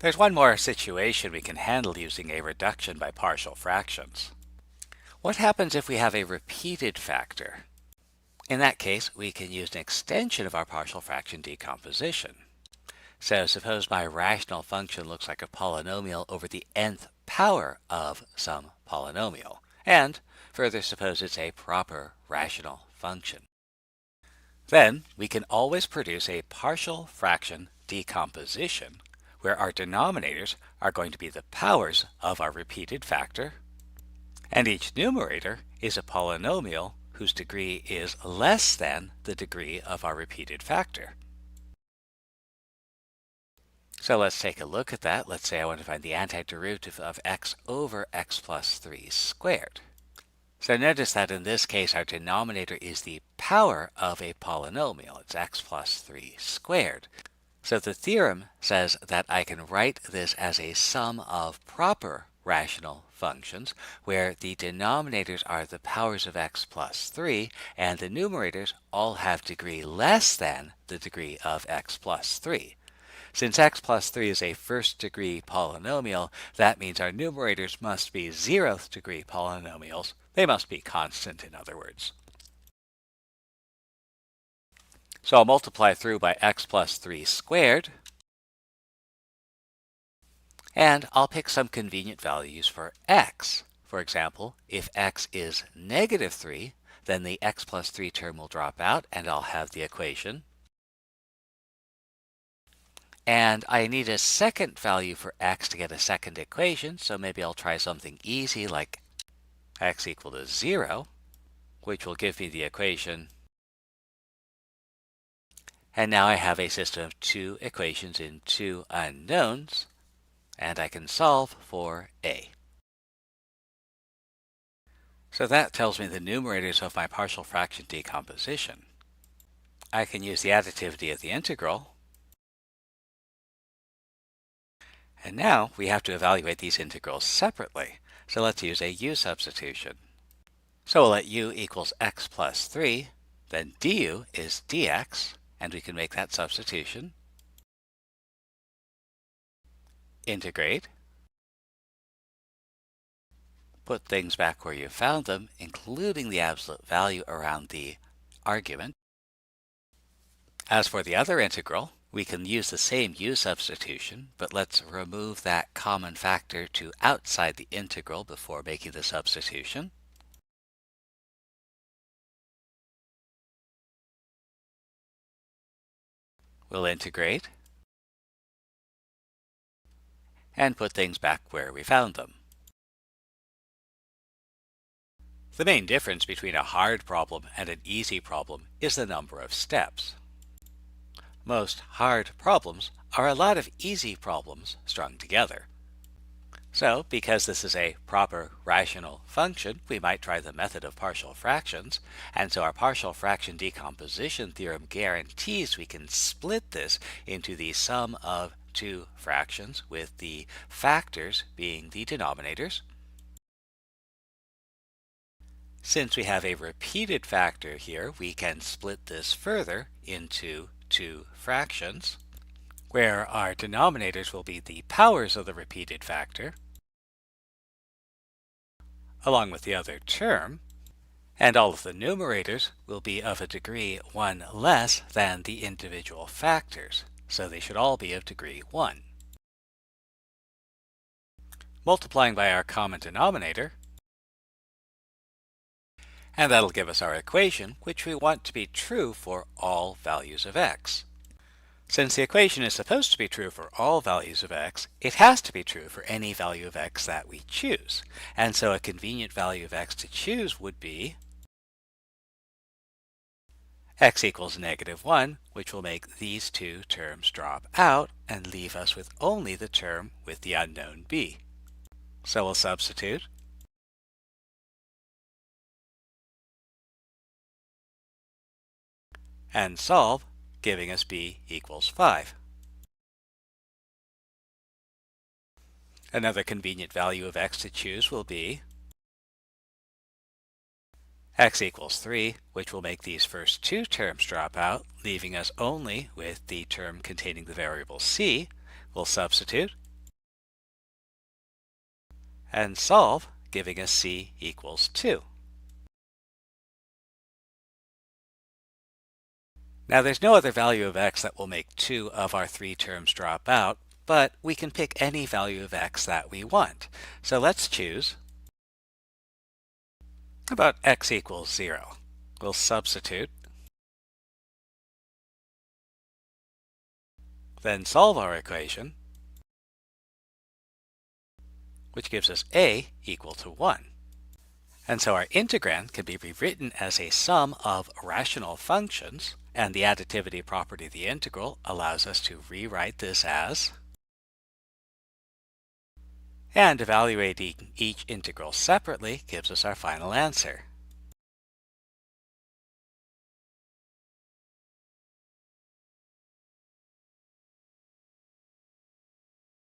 There's one more situation we can handle using a reduction by partial fractions. What happens if we have a repeated factor? In that case, we can use an extension of our partial fraction decomposition. So suppose my rational function looks like a polynomial over the nth power of some polynomial. And further, suppose it's a proper rational function. Then we can always produce a partial fraction decomposition where our denominators are going to be the powers of our repeated factor, and each numerator is a polynomial whose degree is less than the degree of our repeated factor. So let's take a look at that. Let's say I want to find the antiderivative of x over x plus 3 squared. So notice that in this case our denominator is the power of a polynomial. It's x plus 3 squared. So the theorem says that I can write this as a sum of proper rational functions where the denominators are the powers of x plus 3 and the numerators all have degree less than the degree of x plus 3. Since x plus 3 is a first degree polynomial, that means our numerators must be 0th degree polynomials. They must be constant, in other words. So I'll multiply through by x plus 3 squared, and I'll pick some convenient values for x. For example, if x is negative 3, then the x plus 3 term will drop out, and I'll have the equation. And I need a second value for x to get a second equation, so maybe I'll try something easy like x equal to 0, which will give me the equation. And now I have a system of two equations in two unknowns, and I can solve for a. So that tells me the numerators of my partial fraction decomposition. I can use the additivity of the integral. And now we have to evaluate these integrals separately. So let's use a u substitution. So we'll let u equals x plus 3, then du is dx, and we can make that substitution. Integrate. Put things back where you found them, including the absolute value around the argument. As for the other integral, we can use the same u substitution, but let's remove that common factor to outside the integral before making the substitution. We'll integrate and put things back where we found them. The main difference between a hard problem and an easy problem is the number of steps. Most hard problems are a lot of easy problems strung together. So, because this is a proper rational function, we might try the method of partial fractions, and so our partial fraction decomposition theorem guarantees we can split this into the sum of two fractions with the factors being the denominators. Since we have a repeated factor here, we can split this further into two fractions, where our denominators will be the powers of the repeated factor, along with the other term, and all of the numerators will be of a degree 1 less than the individual factors, so they should all be of degree 1. Multiplying by our common denominator, and that'll give us our equation, which we want to be true for all values of x. Since the equation is supposed to be true for all values of x, it has to be true for any value of x that we choose. And so a convenient value of x to choose would be x equals negative 1, which will make these two terms drop out and leave us with only the term with the unknown b. So we'll substitute. And solve, giving us b equals 5. Another convenient value of x to choose will be x equals 3, which will make these first two terms drop out, leaving us only with the term containing the variable c. We'll substitute, and solve, giving us c equals 2. Now there's no other value of x that will make 2 of our 3 terms drop out, but we can pick any value of x that we want. So let's choose about x equals 0. We'll substitute, then solve our equation, which gives us a equal to 1. And so our integrand can be rewritten as a sum of rational functions, and the additivity property of the integral allows us to rewrite this as, and evaluating each integral separately gives us our final answer.